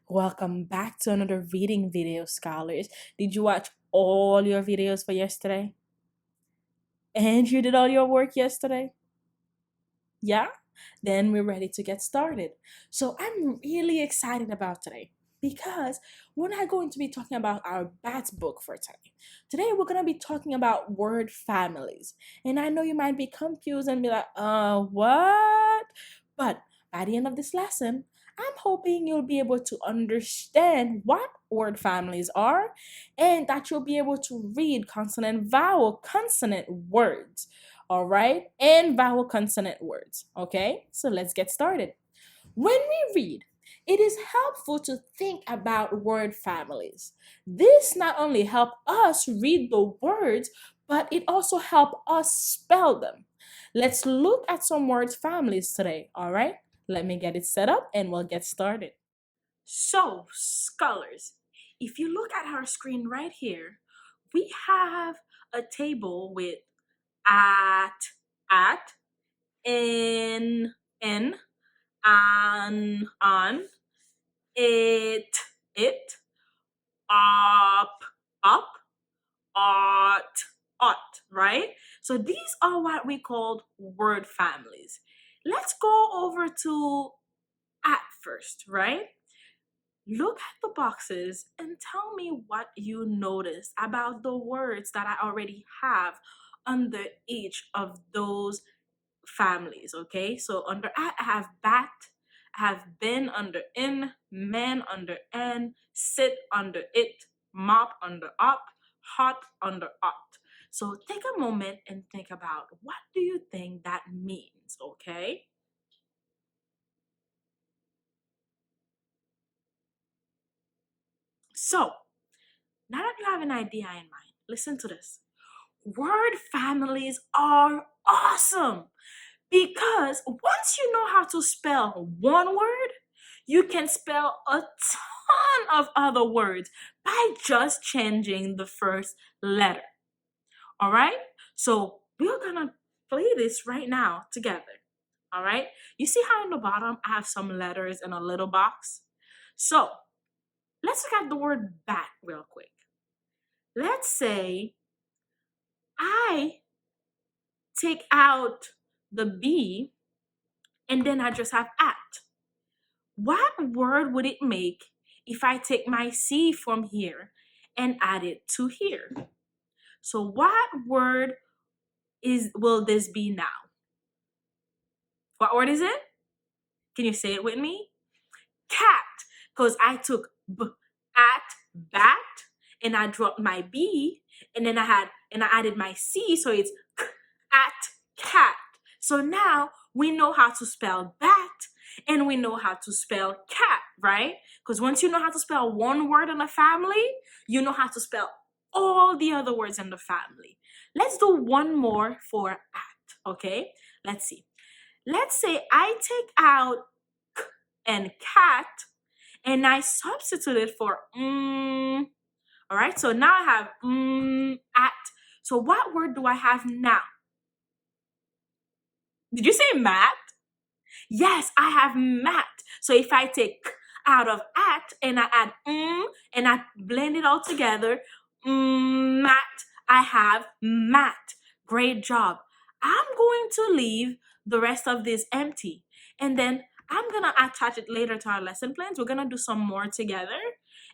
Welcome back to another reading video, scholars. Did you watch all your videos for yesterday? And you did all your work yesterday? Yeah? Then we're ready to get started. So I'm really excited about today because we're not going to be talking about our BATS book for today. Today we're going to be talking about word families. And I know you might be confused and be like, what? But by the end of this lesson, I'm hoping you'll be able to understand what word families are and that you'll be able to read consonant vowel consonant words, all right, and vowel consonant words. Okay, so let's get started. When we read, it is helpful to think about word families. This not only help us read the words, but it also help us spell them. Let's look at some word families today, all right? Let me get it set up and we'll get started. So, scholars, if you look at our screen right here, we have a table with at, in, on, it, up, ought, right? So these are what we call word families. Let's go over to at first, right? Look at the boxes and tell me what you notice about the words that I already have under each of those families. Okay, so under at, I have bat, I have been under in, man under n, sit under it, mop under up, hot under ought. So take a moment and think about what do you think that means, okay? So now that you have an idea in mind, listen to this. Word families are awesome because once you know how to spell one word, you can spell a ton of other words by just changing the first letter. All right? So we're gonna play this right now together. All right? You see how in the bottom I have some letters in a little box? So let's look at the word bat real quick. Let's say I take out the B and then I just have at. What word would it make if I take my C from here and add it to here? So what word will this be now? What word is it? Can you say it with me? Cat. Because I took at bat and I dropped my B and then I added my C, so it's at cat. So now we know how to spell bat and we know how to spell cat, right? Because once you know how to spell one word in a family, you know how to spell all the other words in the family. Let's do one more for at, okay? Let's see. Let's say I take out k and cat and I substitute it for all right, so now I have at. So what word do I have now? Did you say mat? Yes, I have mat. So if I take out of at and I add and I blend it all together, mat, I have mat. Great job. I'm going to leave the rest of this empty and then I'm gonna attach it later to our lesson plans. We're gonna do some more together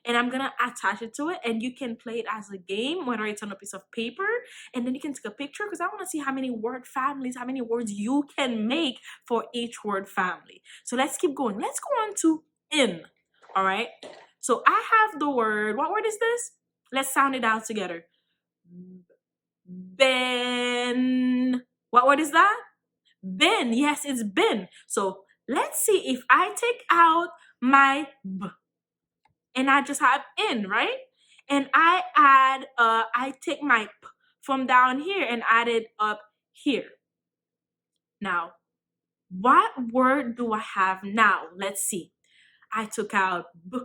and I'm gonna attach it to it and you can play it as a game, whether it's on a piece of paper, and then you can take a picture because I want to see how many word families, how many words you can make for each word family. So let's keep going. Let's go on to in. All right. So I have the word. What word is this? Let's sound it out together. Ben. What word is that? Ben. Yes, it's been. So let's see if I take out my b and I just have in, right? And I take my p from down here and add it up here. Now, what word do I have now? Let's see. I took out b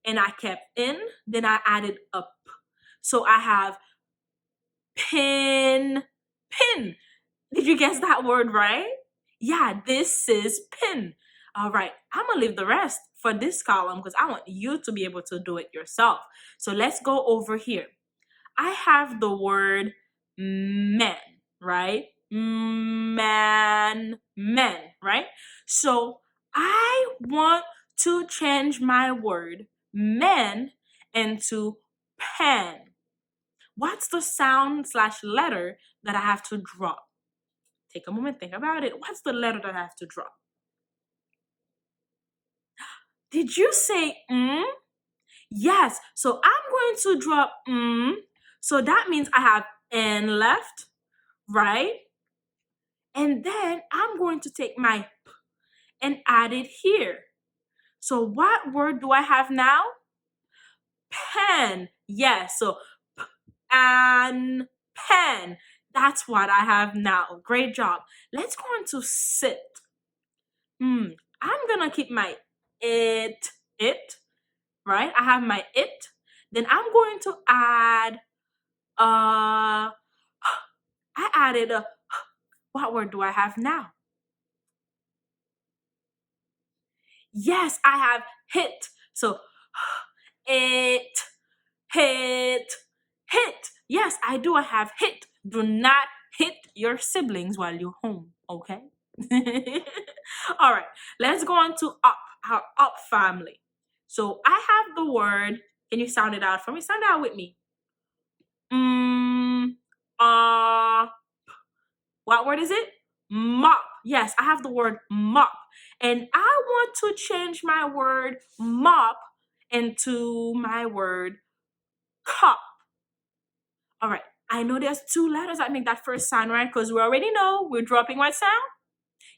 and I kept in, then I added up. So I have pin, pin. Did you guess that word right? Yeah, this is pin. All right, I'm gonna leave the rest for this column because I want you to be able to do it yourself. So let's go over here. I have the word man, right? Man, right? So I want to change my word man into pen. What's the sound slash letter that I have to drop? Take a moment, think about it. What's the letter that I have to drop? Did you say Yes. So I'm going to drop So that means I have N left, right? And then I'm going to take my P and add it here. So what word do I have now? Pen. Yes. So P and pen. That's what I have now. Great job. Let's go on to sit. I'm gonna keep my it, right? I have my it. Then I'm going to add I added a what word do I have now? Yes, I have hit. So it, hit, hit. Yes, I do. I have hit. Do not hit your siblings while you're home, okay? All right, let's go on to up, our up family. So I have the word. Can you sound it out for me? Sound it out with me. Uh, what word is it? Mop. Yes, I have the word mop. And I want to change my word mop into my word cup. All right. I know there's two letters that make that first sound, right? Because we already know we're dropping what sound?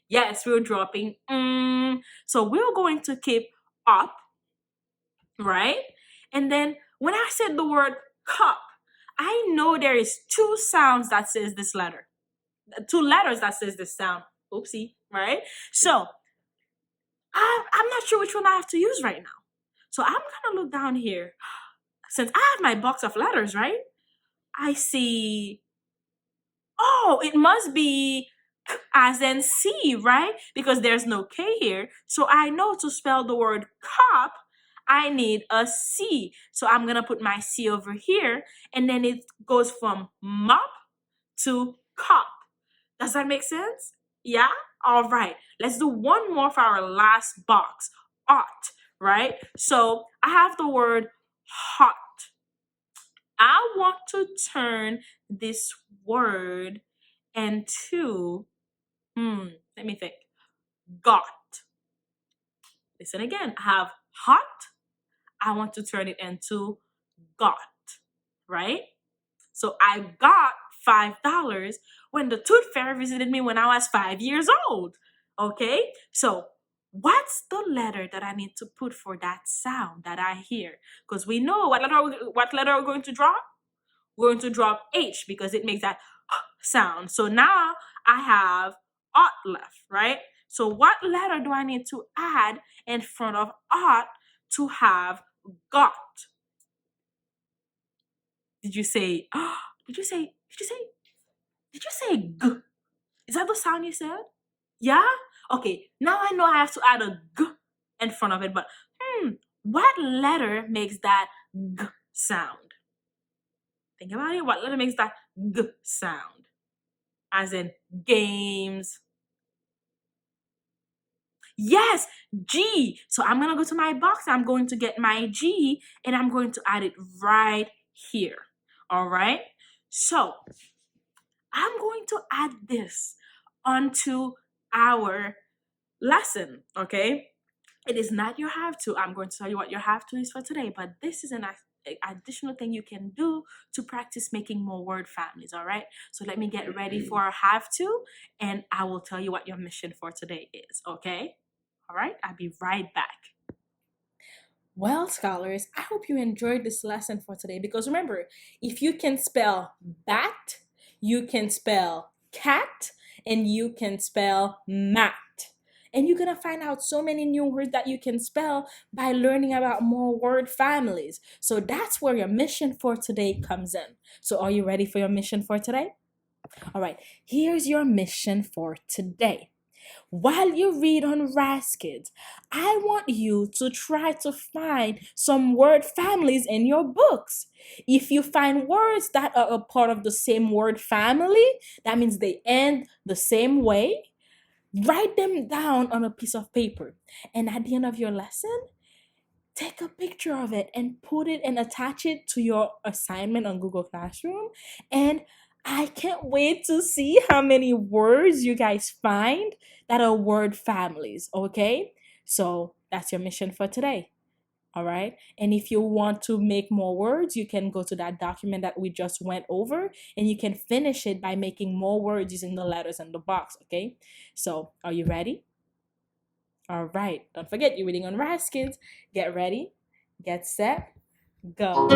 Yes, we're dropping So we're going to keep up, right? And then when I said the word cup, I know there is two sounds that says this letter. Two letters that says this sound. Oopsie, right? So I'm not sure which one I have to use right now. So I'm gonna look down here. Since I have my box of letters, right? I see, oh, it must be as in C, right? Because there's no K here. So I know to spell the word cup, I need a C. So I'm gonna put my C over here, and then it goes from mop to cup. Does that make sense? Yeah? All right. Let's do one more for our last box. Ought, right? So I have the word hot. I want to turn this word into, let me think, got. Listen again. I have hot. I want to turn it into got, right? So I got $5 when the tooth fairy visited me when I was 5 years old. Okay? So what's the letter that I need to put for that sound that I hear? Because we know what letter we're going to drop? We're going to drop H because it makes that sound. So now I have ought left, right? So what letter do I need to add in front of ought to have got? Did you say, did you say g? Is that the sound you said? Yeah? Okay, now I know I have to add a g in front of it, but what letter makes that g sound? Think about it. What letter makes that g sound? As in games. Yes, G. So I'm going to go to my box. I'm going to get my G and I'm going to add it right here. All right? So I'm going to add this onto our lesson, okay? It is not your have to. I'm going to tell you what your have to is for today, but this is an additional thing you can do to practice making more word families, all right? So let me get ready for our have to, and I will tell you what your mission for today is, okay? All right, I'll be right back. Well, scholars, I hope you enjoyed this lesson for today because remember, if you can spell bat, you can spell cat, and you can spell mat. And you're going to find out so many new words that you can spell by learning about more word families. So that's where your mission for today comes in. So are you ready for your mission for today? All right, here's your mission for today. While you read on RazKids, I want you to try to find some word families in your books. If you find words that are a part of the same word family, that means they end the same way, write them down on a piece of paper. And at the end of your lesson, take a picture of it and put it and attach it to your assignment on Google Classroom. And I can't wait to see how many words you guys find that are word families, okay? So that's your mission for today. All right. And if you want to make more words, you can go to that document that we just went over and you can finish it by making more words using the letters in the box. Okay. So are you ready? All right. Don't forget, you're reading on RazKids. Get ready, get set, go.